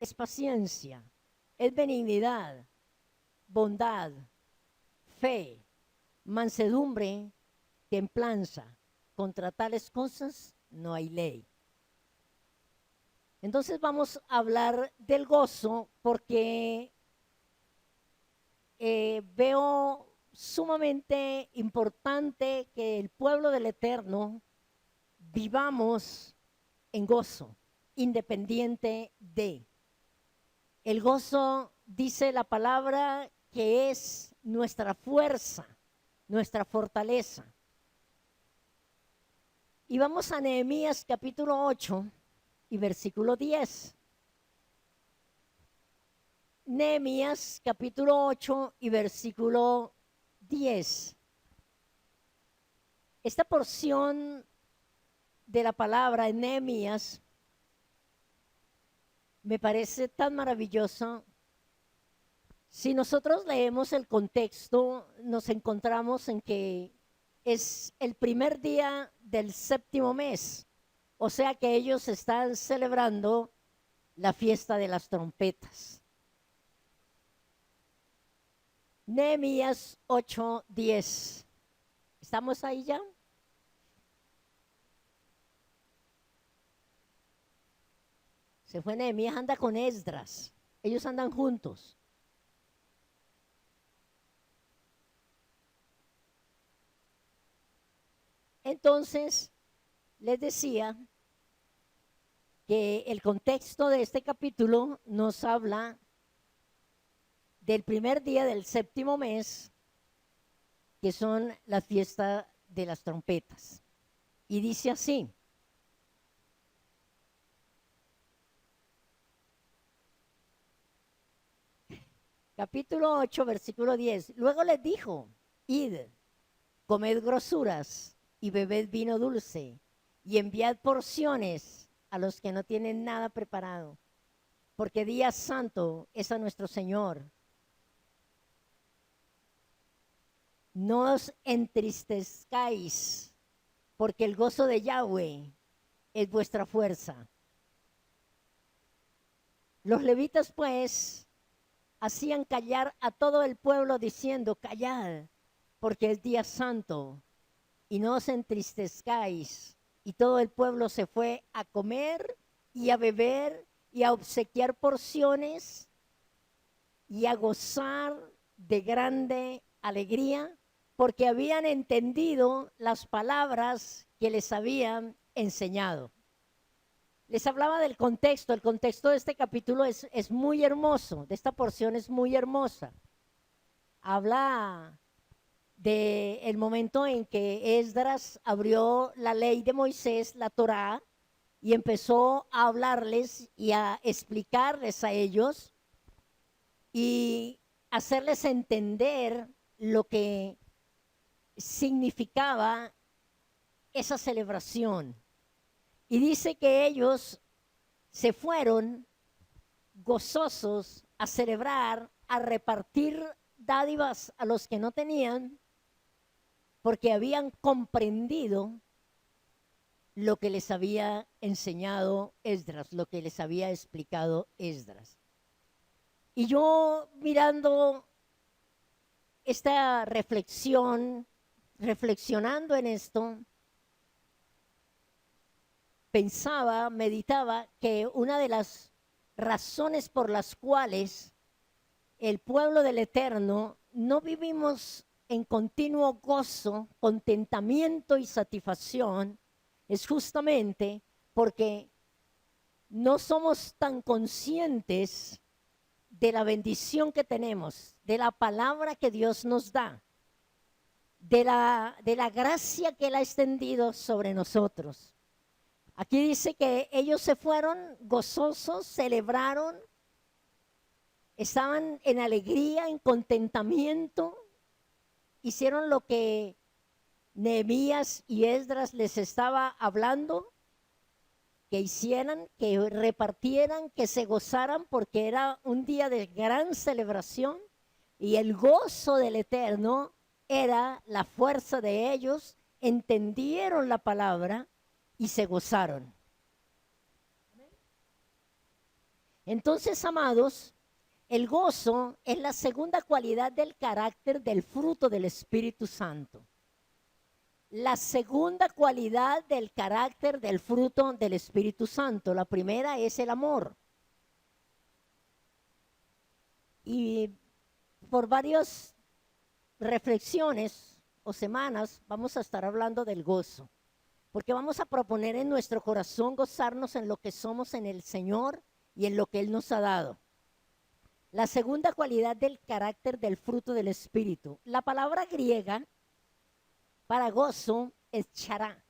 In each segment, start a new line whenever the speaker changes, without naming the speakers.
es paciencia, es benignidad, bondad, fe, mansedumbre, templanza. Contra tales cosas no hay ley. Entonces vamos a hablar del gozo porque veo sumamente importante que el pueblo del Eterno vivamos en gozo, independiente de. El gozo, dice la palabra, que es nuestra fuerza, nuestra fortaleza. Y vamos a Nehemías capítulo 8 y versículo 10. Nehemías capítulo 8 y versículo 10. Esta porción de la palabra en Nehemías me parece tan maravillosa. Si nosotros leemos el contexto, nos encontramos en que es el primer día del séptimo mes, o sea que ellos están celebrando la fiesta de las trompetas. Nehemías 8:10. ¿Estamos ahí ya? Se fue Nehemías, anda con Esdras. Ellos andan juntos. Entonces, les decía que el contexto de este capítulo nos habla del primer día del séptimo mes, que son la fiesta de las trompetas. Y dice así: capítulo 8, versículo 10. Luego les dijo: id, comed grosuras y bebed vino dulce, y enviad porciones a los que no tienen nada preparado, porque día santo es a nuestro Señor. No os entristezcáis, porque el gozo de Yahweh es vuestra fuerza. Los levitas, pues, hacían callar a todo el pueblo diciendo: callad, porque es día santo, y no os entristezcáis. Y todo el pueblo se fue a comer y a beber y a obsequiar porciones y a gozar de grande alegría, porque habían entendido las palabras que les habían enseñado. Les hablaba del contexto. El contexto de este capítulo es muy hermoso, de esta porción es muy hermosa. Habla del momento en que Esdras abrió la ley de Moisés, la Torá, y empezó a hablarles y a explicarles a ellos y hacerles entender lo que significaba esa celebración. Y dice que ellos se fueron gozosos a celebrar, a repartir dádivas a los que no tenían, porque habían comprendido lo que les había enseñado Esdras, lo que les había explicado Esdras. Y yo mirando esta reflexión, reflexionando en esto, pensaba, meditaba que una de las razones por las cuales el pueblo del Eterno no vivimos en continuo gozo, contentamiento y satisfacción es justamente porque no somos tan conscientes de la bendición que tenemos, de la palabra que Dios nos da, de la gracia que Él ha extendido sobre nosotros. Aquí dice que ellos se fueron gozosos, celebraron, estaban en alegría, en contentamiento, hicieron lo que Nehemías y Esdras les estaba hablando, que hicieran, que repartieran, que se gozaran, porque era un día de gran celebración y el gozo del Eterno era la fuerza de ellos, entendieron la palabra y se gozaron. Entonces, amados, el gozo es la segunda cualidad del carácter del fruto del Espíritu Santo. La segunda cualidad del carácter del fruto del Espíritu Santo. La primera es el amor. Y por varias reflexiones o semanas vamos a estar hablando del gozo. Porque vamos a proponer en nuestro corazón gozarnos en lo que somos en el Señor y en lo que Él nos ha dado. La segunda cualidad del carácter del fruto del Espíritu. La palabra griega para gozo es chará,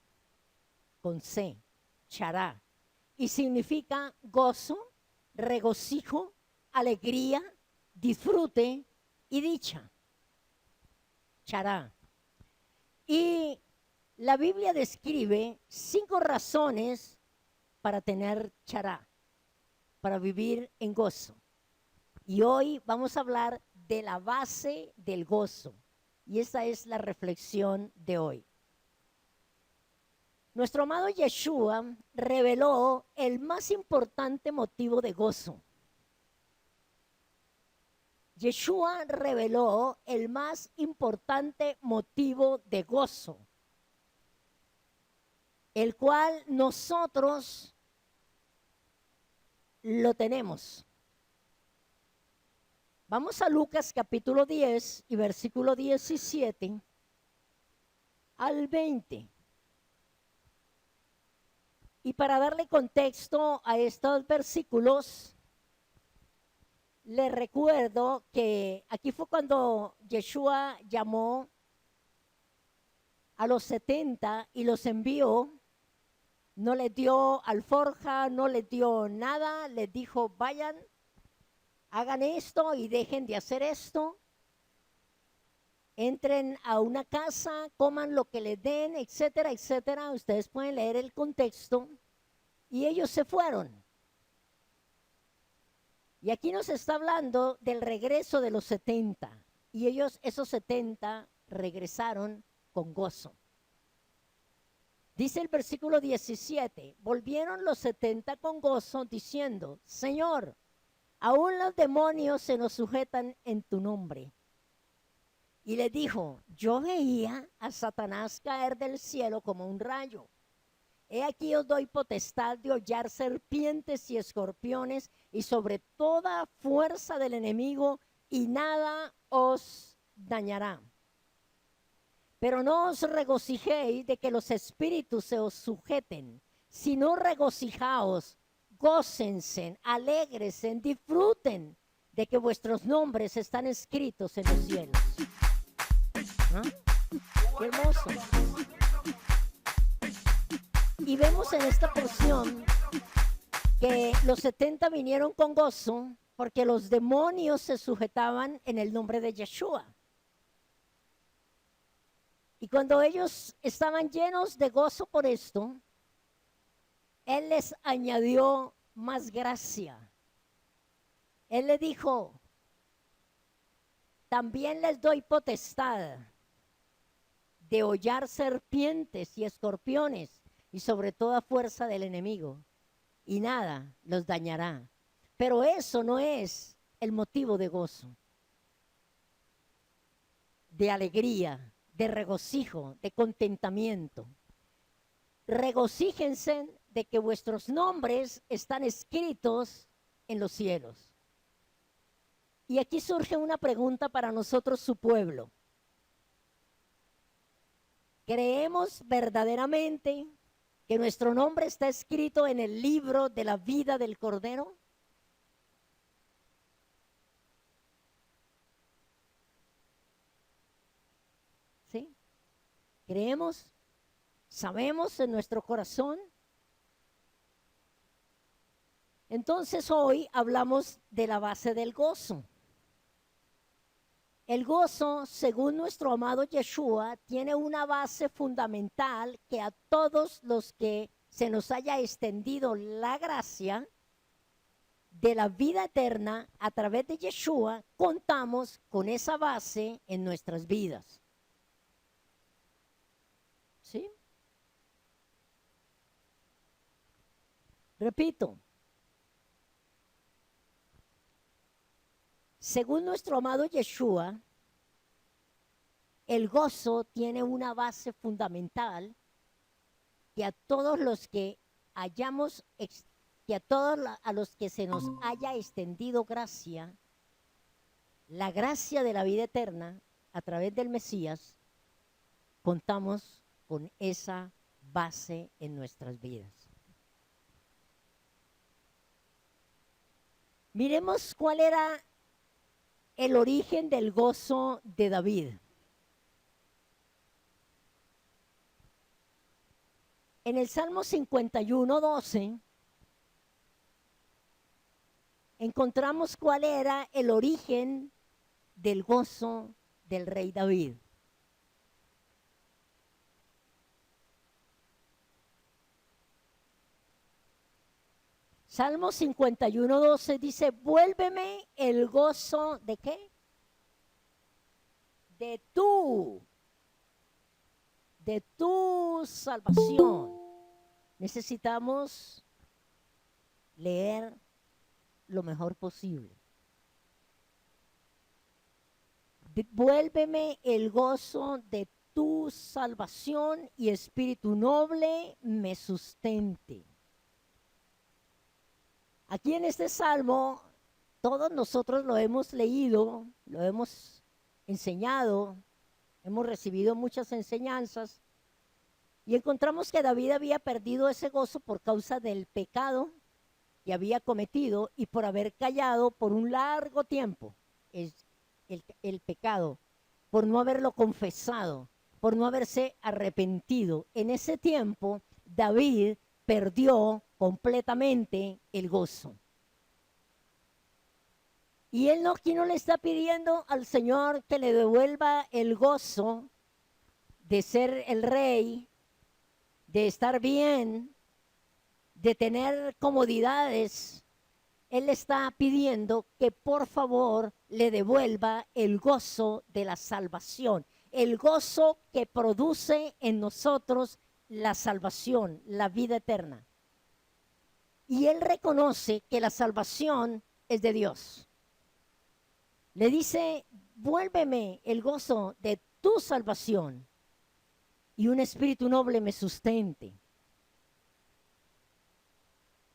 con C, chará. Y significa gozo, regocijo, alegría, disfrute y dicha. Chará. Y la Biblia describe 5 razones para tener chará, para vivir en gozo. Y hoy vamos a hablar de la base del gozo. Y esa es la reflexión de hoy. Nuestro amado Yeshua reveló el más importante motivo de gozo. Yeshua reveló el más importante motivo de gozo, el cual nosotros lo tenemos. Vamos a Lucas capítulo 10 y versículo 17 al 20. Y para darle contexto a estos versículos, les recuerdo que aquí fue cuando Yeshua llamó a los 70 y los envió. No les dio alforja, no les dio nada, les dijo vayan, hagan esto y dejen de hacer esto. Entren a una casa, coman lo que les den, etcétera, etcétera. Ustedes pueden leer el contexto. Y ellos se fueron. Y aquí nos está hablando del regreso de los 70. Y ellos, esos 70, regresaron con gozo. Dice el versículo 17, volvieron los 70 con gozo diciendo, Señor, aún los demonios se nos sujetan en tu nombre. Y le dijo, yo veía a Satanás caer del cielo como un rayo. He aquí os doy potestad de hollar serpientes y escorpiones y sobre toda fuerza del enemigo y nada os dañará. Pero no os regocijéis de que los espíritus se os sujeten, sino regocijaos, gócense, alégresen, disfruten de que vuestros nombres están escritos en los cielos. ¿Ah? ¡Qué hermoso! Y vemos en esta porción que los 70 vinieron con gozo porque los demonios se sujetaban en el nombre de Yeshua. Y cuando ellos estaban llenos de gozo por esto, Él les añadió más gracia. Él le dijo, también les doy potestad de hollar serpientes y escorpiones y sobre toda fuerza del enemigo, y nada los dañará. Pero eso no es el motivo de gozo, de alegría, de regocijo, de contentamiento. Regocíjense de que vuestros nombres están escritos en los cielos. Y aquí surge una pregunta para nosotros, su pueblo. ¿Creemos verdaderamente que nuestro nombre está escrito en el libro de la vida del Cordero? ¿Sí? ¿Creemos? ¿Sabemos en nuestro corazón? Entonces hoy hablamos de la base del gozo. El gozo, según nuestro amado Yeshua, tiene una base fundamental que a todos los que se nos haya extendido la gracia de la vida eterna a través de Yeshua, contamos con esa base en nuestras vidas. ¿Sí? Repito, Según nuestro amado Yeshua, el gozo tiene una base fundamental que a todos los que hayamos, que a todos a los que se nos haya extendido gracia, la gracia de la vida eterna a través del Mesías, contamos con esa base en nuestras vidas. Miremos cuál era el origen del gozo de David. En el Salmo 51:12 encontramos cuál era el origen del gozo del rey David. Salmo 51:12 dice, vuélveme el gozo ¿de qué? De tu salvación. Necesitamos leer lo mejor posible. Vuélveme el gozo de tu salvación y espíritu noble me sustente. Aquí en este salmo, todos nosotros lo hemos leído, lo hemos enseñado, hemos recibido muchas enseñanzas y encontramos que David había perdido ese gozo por causa del pecado que había cometido y por haber callado por un largo tiempo el pecado, por no haberlo confesado, por no haberse arrepentido. En ese tiempo, David perdió completamente el gozo. Y él aquí no le está pidiendo al Señor que le devuelva el gozo de ser el rey, de estar bien, de tener comodidades. Él está pidiendo que por favor le devuelva el gozo de la salvación, el gozo que produce en nosotros la salvación, la vida eterna. Y él reconoce que la salvación es de Dios. Le dice, vuélveme el gozo de tu salvación y un espíritu noble me sustente.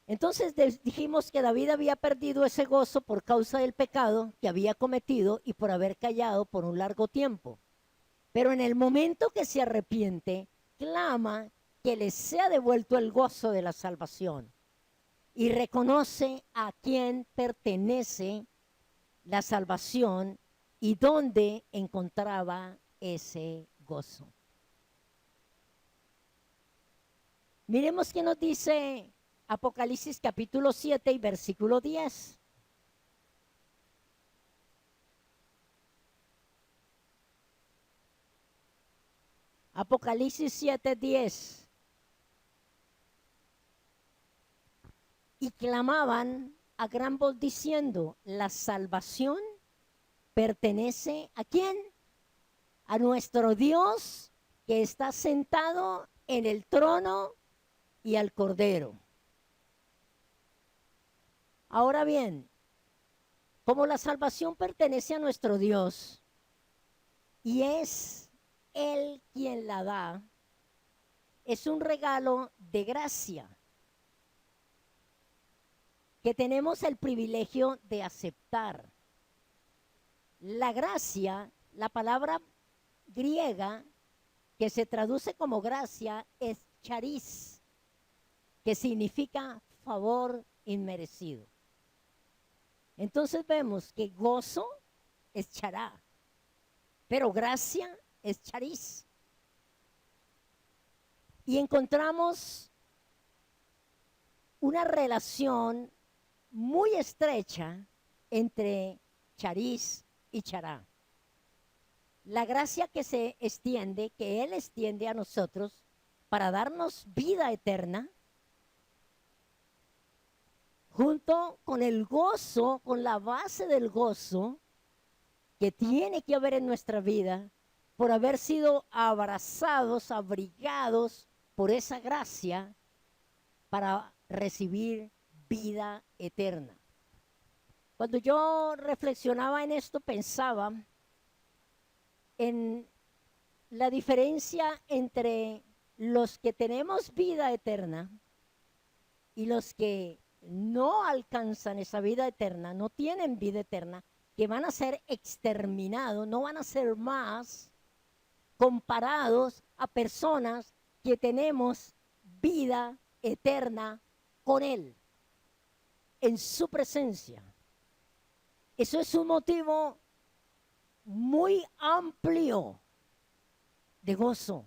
Entonces dijimos que David había perdido ese gozo por causa del pecado que había cometido y por haber callado por un largo tiempo. Pero en el momento que se arrepiente, clama que le sea devuelto el gozo de la salvación y reconoce a quién pertenece la salvación y dónde encontraba ese gozo. Miremos qué nos dice Apocalipsis capítulo 7 y versículo 10. Apocalipsis 7:10. Y clamaban a gran voz diciendo, la salvación pertenece ¿a quién? A nuestro Dios que está sentado en el trono y al Cordero. Ahora bien, como la salvación pertenece a nuestro Dios y es Él quien la da, es un regalo de gracia que tenemos el privilegio de aceptar. La gracia, la palabra griega que se traduce como gracia es charis, que significa favor inmerecido. Entonces vemos que gozo es chará, pero gracia es charis. Y encontramos una relación muy estrecha entre charis y chará. La gracia que se extiende, que Él extiende a nosotros para darnos vida eterna, junto con el gozo, con la base del gozo que tiene que haber en nuestra vida por haber sido abrazados, abrigados por esa gracia para recibir vida eterna. Cuando yo reflexionaba en esto, pensaba en la diferencia entre los que tenemos vida eterna y los que no alcanzan esa vida eterna, no tienen vida eterna, que van a ser exterminados, no van a ser más comparados a personas que tenemos vida eterna con Él, en su presencia. Eso es un motivo muy amplio de gozo.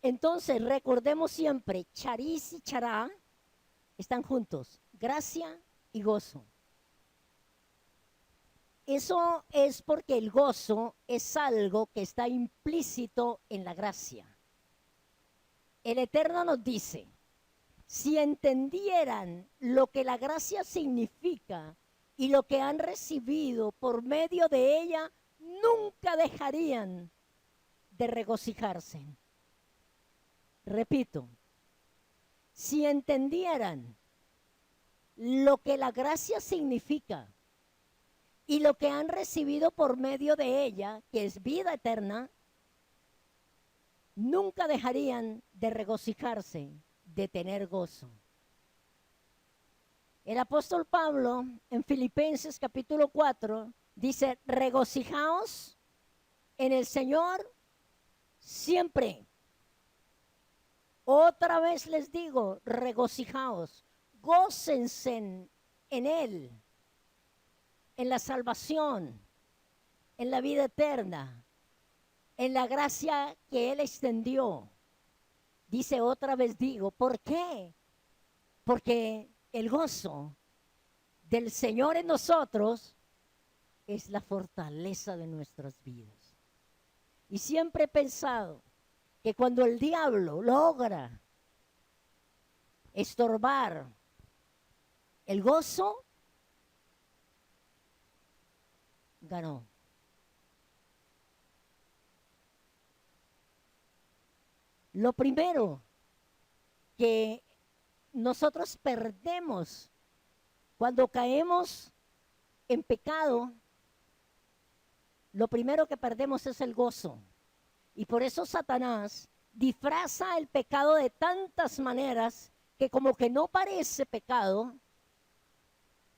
Entonces, recordemos siempre, chariz y chará están juntos, gracia y gozo. Eso es porque el gozo es algo que está implícito en la gracia. El Eterno nos dice, si entendieran lo que la gracia significa y lo que han recibido por medio de ella, nunca dejarían de regocijarse. Repito, si entendieran lo que la gracia significa y lo que han recibido por medio de ella, que es vida eterna, nunca dejarían de regocijarse, de tener gozo. El apóstol Pablo en Filipenses capítulo 4 dice, regocijaos en el Señor siempre. Otra vez les digo, regocijaos, gócense en Él, en la salvación, en la vida eterna, en la gracia que Él extendió. Dice otra vez digo, ¿por qué? Porque el gozo del Señor en nosotros es la fortaleza de nuestras vidas. Y siempre he pensado que cuando el diablo logra estorbar el gozo, ganó. Lo primero que nosotros perdemos cuando caemos en pecado, lo primero que perdemos es el gozo. Y por eso Satanás disfraza el pecado de tantas maneras que como que no parece pecado,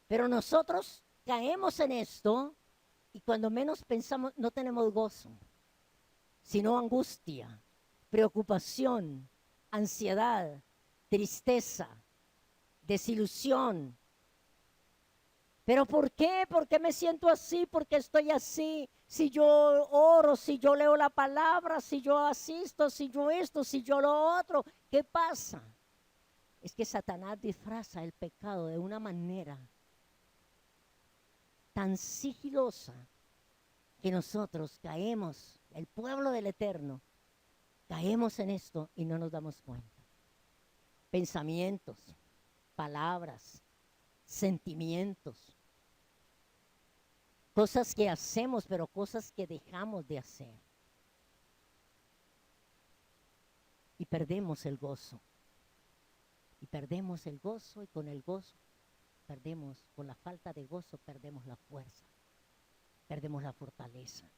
pero nosotros caemos en esto y cuando menos pensamos no tenemos gozo, sino angustia, preocupación, ansiedad, tristeza, desilusión. ¿Pero por qué? ¿Por qué me siento así? ¿Por qué estoy así? Si yo oro, si yo leo la palabra, si yo asisto, si yo esto, si yo lo otro, ¿qué pasa? Es que Satanás disfraza el pecado de una manera tan sigilosa que nosotros caemos, el pueblo del Eterno, caemos en esto y no nos damos cuenta. Pensamientos, palabras, sentimientos, cosas que hacemos, pero cosas que dejamos de hacer. Y perdemos el gozo. Y perdemos el gozo y con el gozo perdemos, con la falta de gozo perdemos la fuerza, perdemos la fortaleza.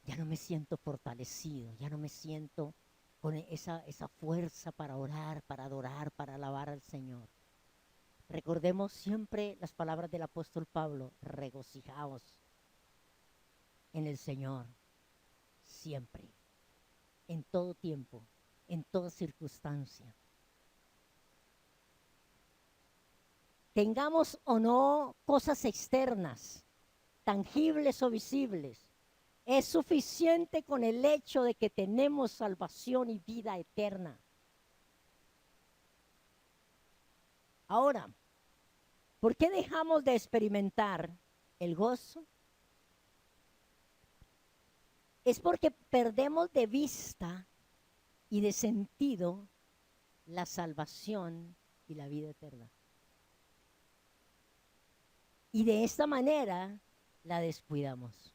Ya no me siento fortalecido, ya no me siento con esa fuerza para orar, para adorar, para alabar al Señor. Recordemos siempre las palabras del apóstol Pablo, regocijaos en el Señor, siempre, en todo tiempo, en toda circunstancia. Tengamos o no cosas externas, tangibles o visibles, es suficiente con el hecho de que tenemos salvación y vida eterna. Ahora, ¿por qué dejamos de experimentar el gozo? Es porque perdemos de vista y de sentido la salvación y la vida eterna. Y de esta manera la descuidamos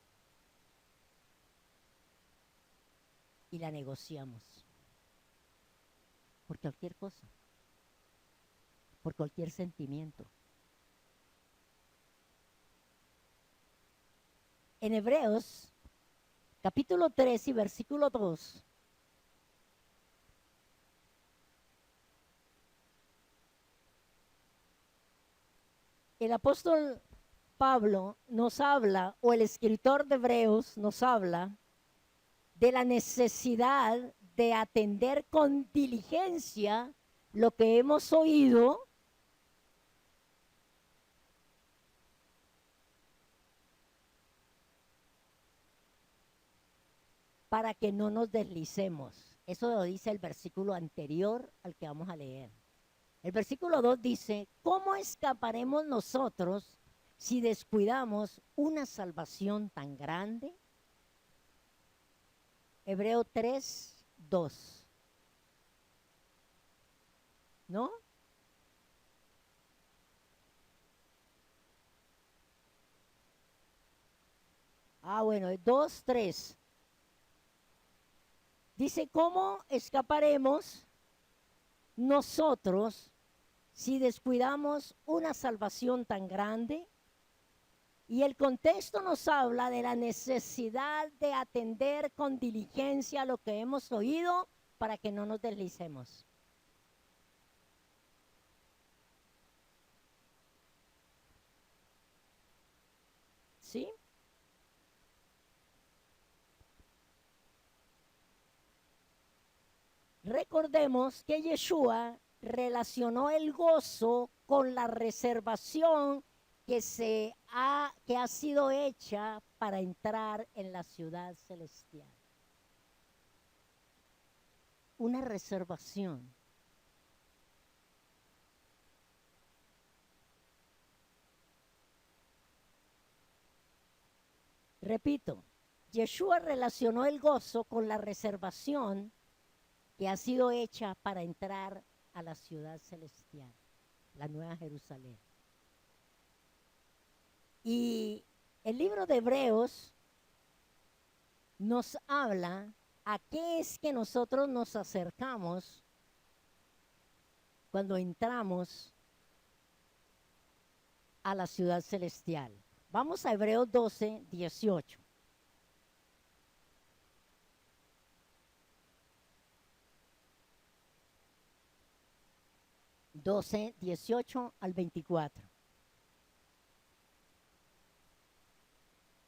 y la negociamos. por cualquier cosa, por cualquier sentimiento. En Hebreos, capítulo 3 y versículo 2, el apóstol Pablo nos habla, o el escritor de Hebreos nos habla, de la necesidad de atender con diligencia lo que hemos oído para que no nos deslicemos. Eso lo dice el versículo anterior al que vamos a leer. El versículo 2 dice, ¿cómo escaparemos nosotros si descuidamos una salvación tan grande? Hebreo 3, 2. ¿No? Bueno, 2, 3. Dice, ¿cómo escaparemos nosotros si descuidamos una salvación tan grande? Y el contexto nos habla de la necesidad de atender con diligencia lo que hemos oído para que no nos deslicemos. ¿Sí? Recordemos que Yeshua relacionó el gozo con la reservación que ha sido hecha para entrar en la ciudad celestial. Una reservación. Repito, Yeshua relacionó el gozo con la reservación que ha sido hecha para entrar a la ciudad celestial, la Nueva Jerusalén. Y el libro de Hebreos nos habla a qué es que nosotros nos acercamos cuando entramos a la ciudad celestial. Vamos a Hebreos 12, 18. 12, 18 al 24.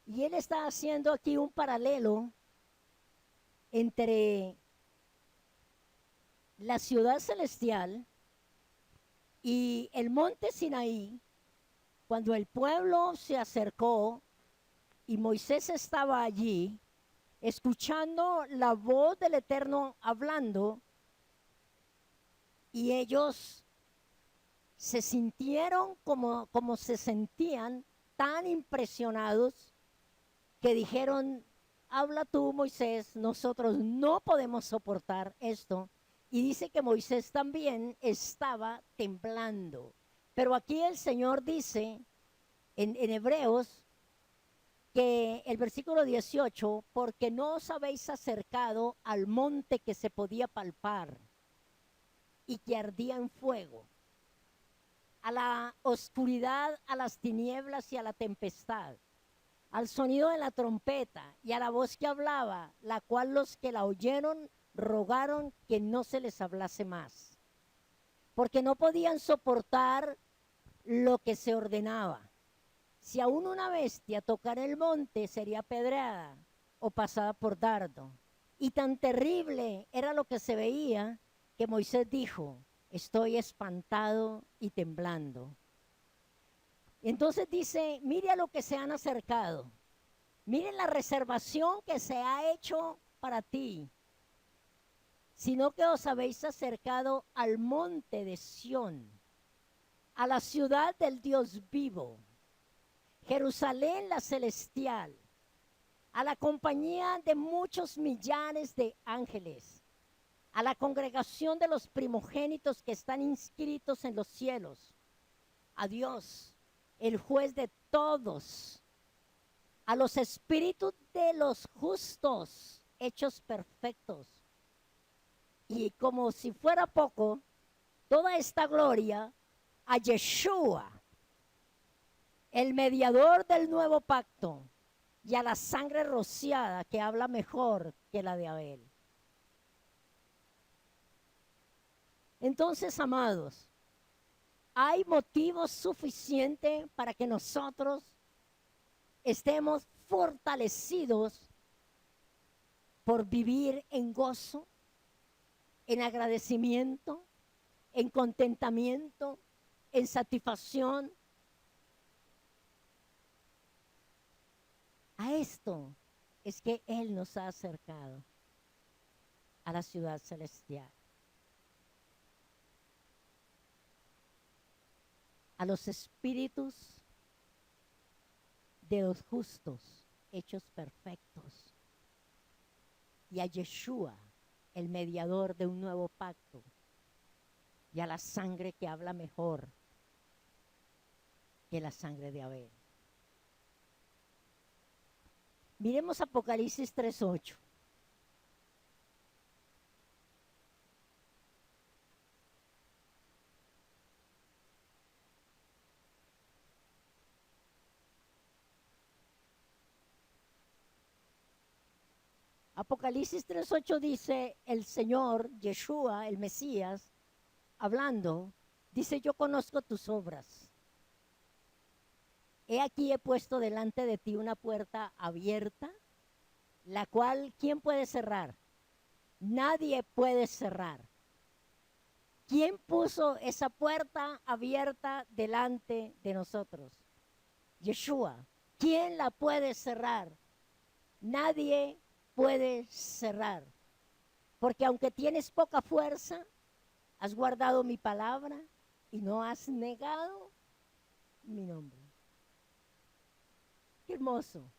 Y él está haciendo aquí un paralelo entre la ciudad celestial y el monte Sinaí, cuando el pueblo se acercó y Moisés estaba allí, escuchando la voz del Eterno hablando, y ellos se sintieron como se sentían, tan impresionados, que dijeron, habla tú, Moisés, nosotros no podemos soportar esto. Y dice que Moisés también estaba temblando. Pero aquí el Señor dice en Hebreos que el versículo 18, porque no os habéis acercado al monte que se podía palpar y que ardía en fuego, a la oscuridad, a las tinieblas y a la tempestad, al sonido de la trompeta y a la voz que hablaba, la cual los que la oyeron rogaron que no se les hablase más, porque no podían soportar lo que se ordenaba. Si aún una bestia tocara el monte, sería apedreada o pasada por dardo. Y tan terrible era lo que se veía que Moisés dijo, estoy espantado y temblando. Entonces dice, mire a lo que se han acercado. Miren la reservación que se ha hecho para ti. Sino que os habéis acercado al monte de Sión, a la ciudad del Dios vivo, Jerusalén la celestial, a la compañía de muchos millares de ángeles, a la congregación de los primogénitos que están inscritos en los cielos, a Dios, el juez de todos, a los espíritus de los justos hechos perfectos, y como si fuera poco, toda esta gloria a Yeshua, el mediador del nuevo pacto, y a la sangre rociada que habla mejor que la de Abel. Entonces, amados, hay motivos suficientes para que nosotros estemos fortalecidos por vivir en gozo, en agradecimiento, en contentamiento, en satisfacción. A esto es que Él nos ha acercado a la ciudad celestial, a los espíritus de los justos hechos perfectos y a Yeshua, el mediador de un nuevo pacto, y a la sangre que habla mejor que la sangre de Abel. Miremos Apocalipsis 3:8. Apocalipsis 3:8 dice, el Señor, Yeshua, el Mesías, hablando, dice, yo conozco tus obras. He aquí he puesto delante de ti una puerta abierta, la cual, ¿quién puede cerrar? Nadie puede cerrar. ¿Quién puso esa puerta abierta delante de nosotros? Yeshua. ¿Quién la puede cerrar? Nadie puede cerrar. Porque aunque tienes poca fuerza, has guardado mi palabra y no has negado mi nombre. Qué hermoso.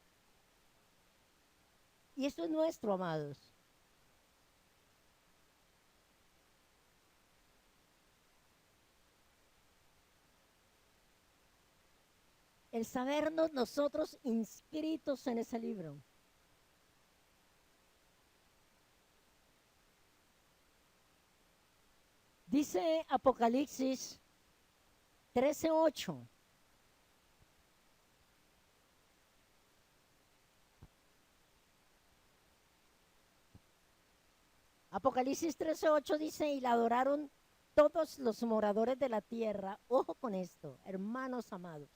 Y eso es nuestro, amados. El sabernos nosotros inscritos en ese libro. Dice Apocalipsis 13:8. Apocalipsis 13:8 dice, y la adoraron todos los moradores de la tierra. Ojo con esto, hermanos amados.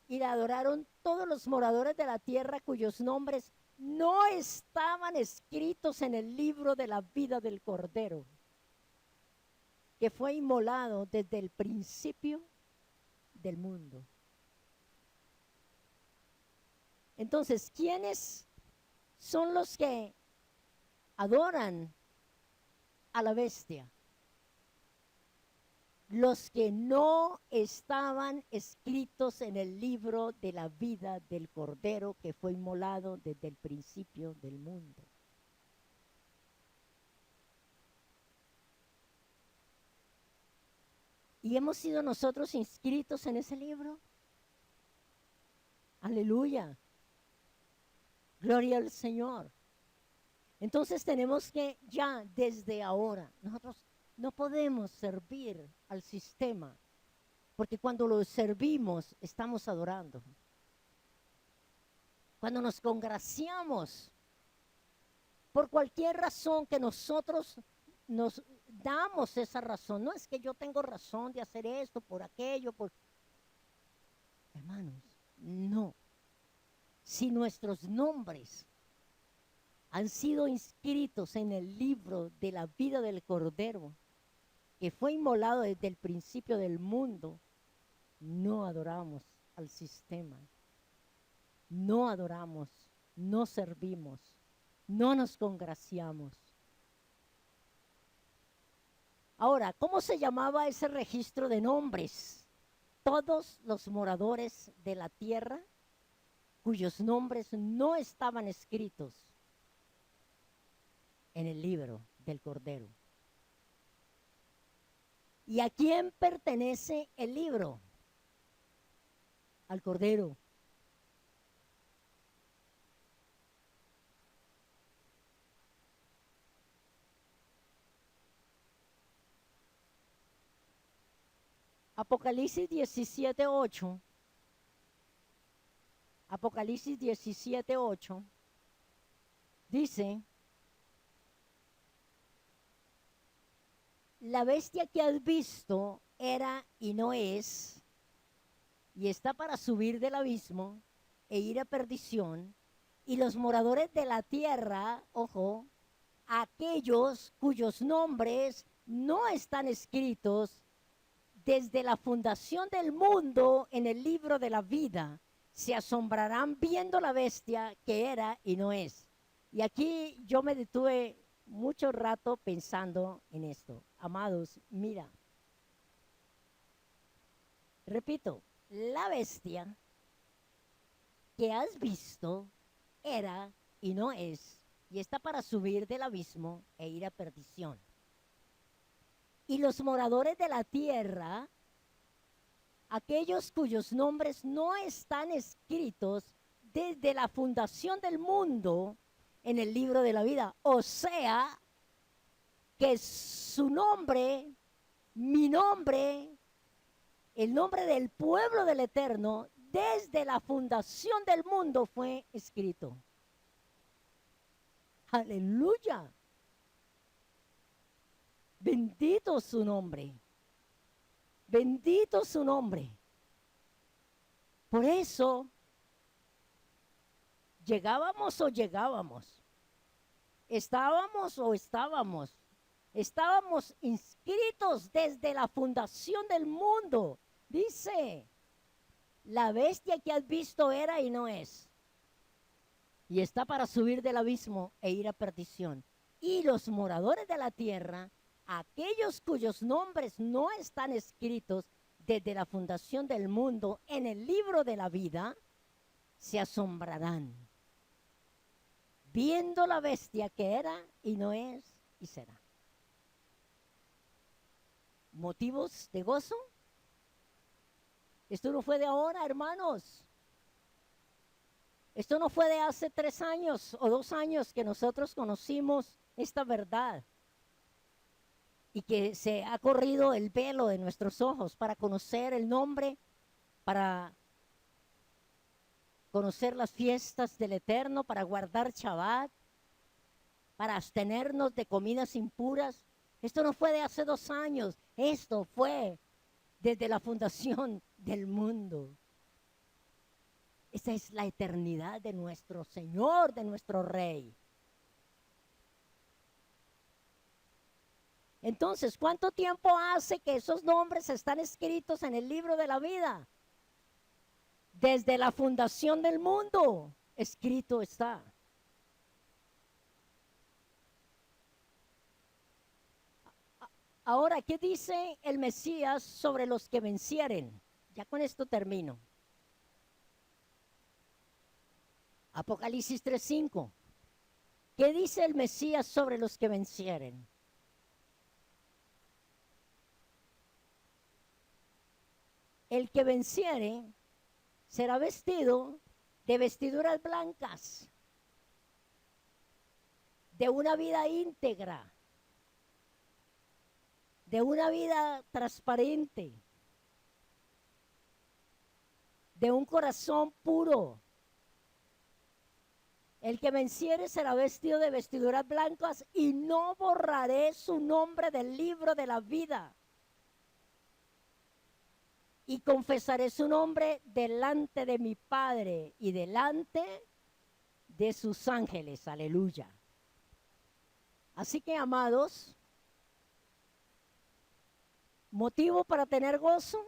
Y la adoraron todos los moradores de la tierra cuyos nombres no estaban escritos en el libro de la vida del Cordero, que fue inmolado desde el principio del mundo. Entonces, ¿quiénes son los que adoran a la bestia? Los que no estaban escritos en el libro de la vida del Cordero que fue inmolado desde el principio del mundo. ¿Y hemos sido nosotros inscritos en ese libro? Aleluya. Gloria al Señor. Entonces tenemos que ya desde ahora, nosotros no podemos servir al sistema, porque cuando lo servimos estamos adorando. Cuando nos congraciamos, por cualquier razón que nosotros nos damos esa razón, no es que yo tengo razón de hacer esto, por aquello, por... Hermanos, no. Si nuestros nombres han sido inscritos en el libro de la vida del Cordero, que fue inmolado desde el principio del mundo, no adoramos al sistema, no adoramos, no servimos, no nos congraciamos. Ahora, ¿cómo se llamaba ese registro de nombres? Todos los moradores de la tierra cuyos nombres no estaban escritos en el libro del Cordero. ¿Y a quién pertenece el libro? Al Cordero. Apocalipsis 17:8. Apocalipsis 17:8 dice: la bestia que has visto era y no es, y está para subir del abismo e ir a perdición, y los moradores de la tierra, ojo, aquellos cuyos nombres no están escritos desde la fundación del mundo en el libro de la vida, se asombrarán viendo la bestia que era y no es. Y aquí yo me detuve mucho rato pensando en esto. Amados, mira, repito, la bestia que has visto era y no es, y está para subir del abismo e ir a perdición. Y los moradores de la tierra, aquellos cuyos nombres no están escritos desde la fundación del mundo en el libro de la vida. O sea, que su nombre, mi nombre, el nombre del pueblo del Eterno, desde la fundación del mundo fue escrito. Aleluya. Bendito su nombre. Bendito su nombre. Por eso, llegábamos o llegábamos. Estábamos o estábamos. Estábamos inscritos desde la fundación del mundo. Dice, la bestia que has visto era y no es. Y está para subir del abismo e ir a perdición. Y los moradores de la tierra, aquellos cuyos nombres no están escritos desde la fundación del mundo en el libro de la vida, se asombrarán, viendo la bestia que era y no es y será. ¿Motivos de gozo? Esto no fue de ahora, hermanos. Esto no fue de hace 3 años o 2 años que nosotros conocimos esta verdad y que se ha corrido el velo de nuestros ojos para conocer el nombre, para conocer las fiestas del Eterno, para guardar Shabbat, para abstenernos de comidas impuras. Esto no fue de hace 2 años, esto fue desde la fundación del mundo. Esa es la eternidad de nuestro Señor, de nuestro Rey. Entonces, ¿cuánto tiempo hace que esos nombres están escritos en el libro de la vida? Desde la fundación del mundo, escrito está. Ahora, ¿qué dice el Mesías sobre los que vencieren? Ya con esto termino. Apocalipsis 3:5. ¿Qué dice el Mesías sobre los que vencieren? El que venciere será vestido de vestiduras blancas, de una vida íntegra, de una vida transparente, de un corazón puro. El que venciere será vestido de vestiduras blancas y no borraré su nombre del libro de la vida. Y confesaré su nombre delante de mi Padre y delante de sus ángeles. Aleluya. Así que, amados, motivo para tener gozo,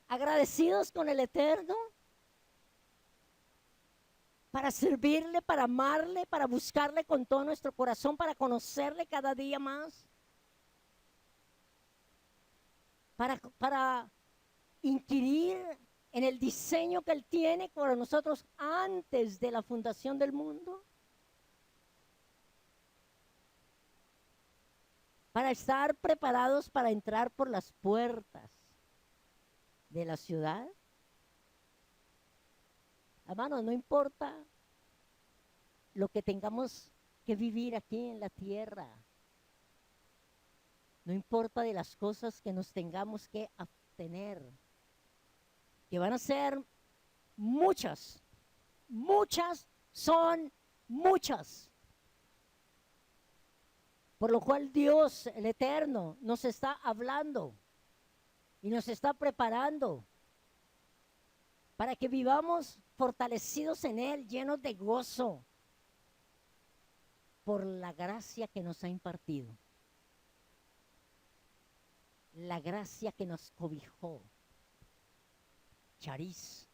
agradecidos con el Eterno, para servirle, para amarle, para buscarle con todo nuestro corazón, para conocerle cada día más, para inquirir en el diseño que Él tiene para nosotros antes de la fundación del mundo, para estar preparados para entrar por las puertas de la ciudad. Hermanos, no importa lo que tengamos que vivir aquí en la tierra. No importa de las cosas que nos tengamos que abstener, que van a ser muchas, muchas son muchas. Por lo cual Dios, el Eterno, nos está hablando y nos está preparando para que vivamos fortalecidos en Él, llenos de gozo por la gracia que nos ha impartido, la gracia que nos cobijó, chariz,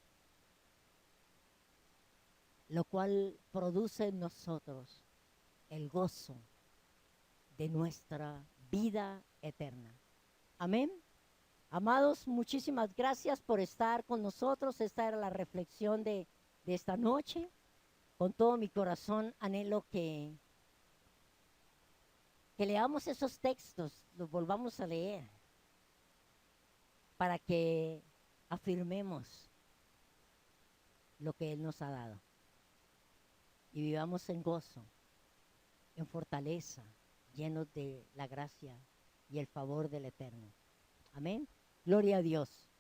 lo cual produce en nosotros el gozo de nuestra vida eterna. Amén. Amados, muchísimas gracias por estar con nosotros. Esta era la reflexión de esta noche. Con todo mi corazón anhelo que leamos esos textos, los volvamos a leer, para que afirmemos lo que Él nos ha dado y vivamos en gozo, en fortaleza, llenos de la gracia y el favor del Eterno. Amén. Gloria a Dios.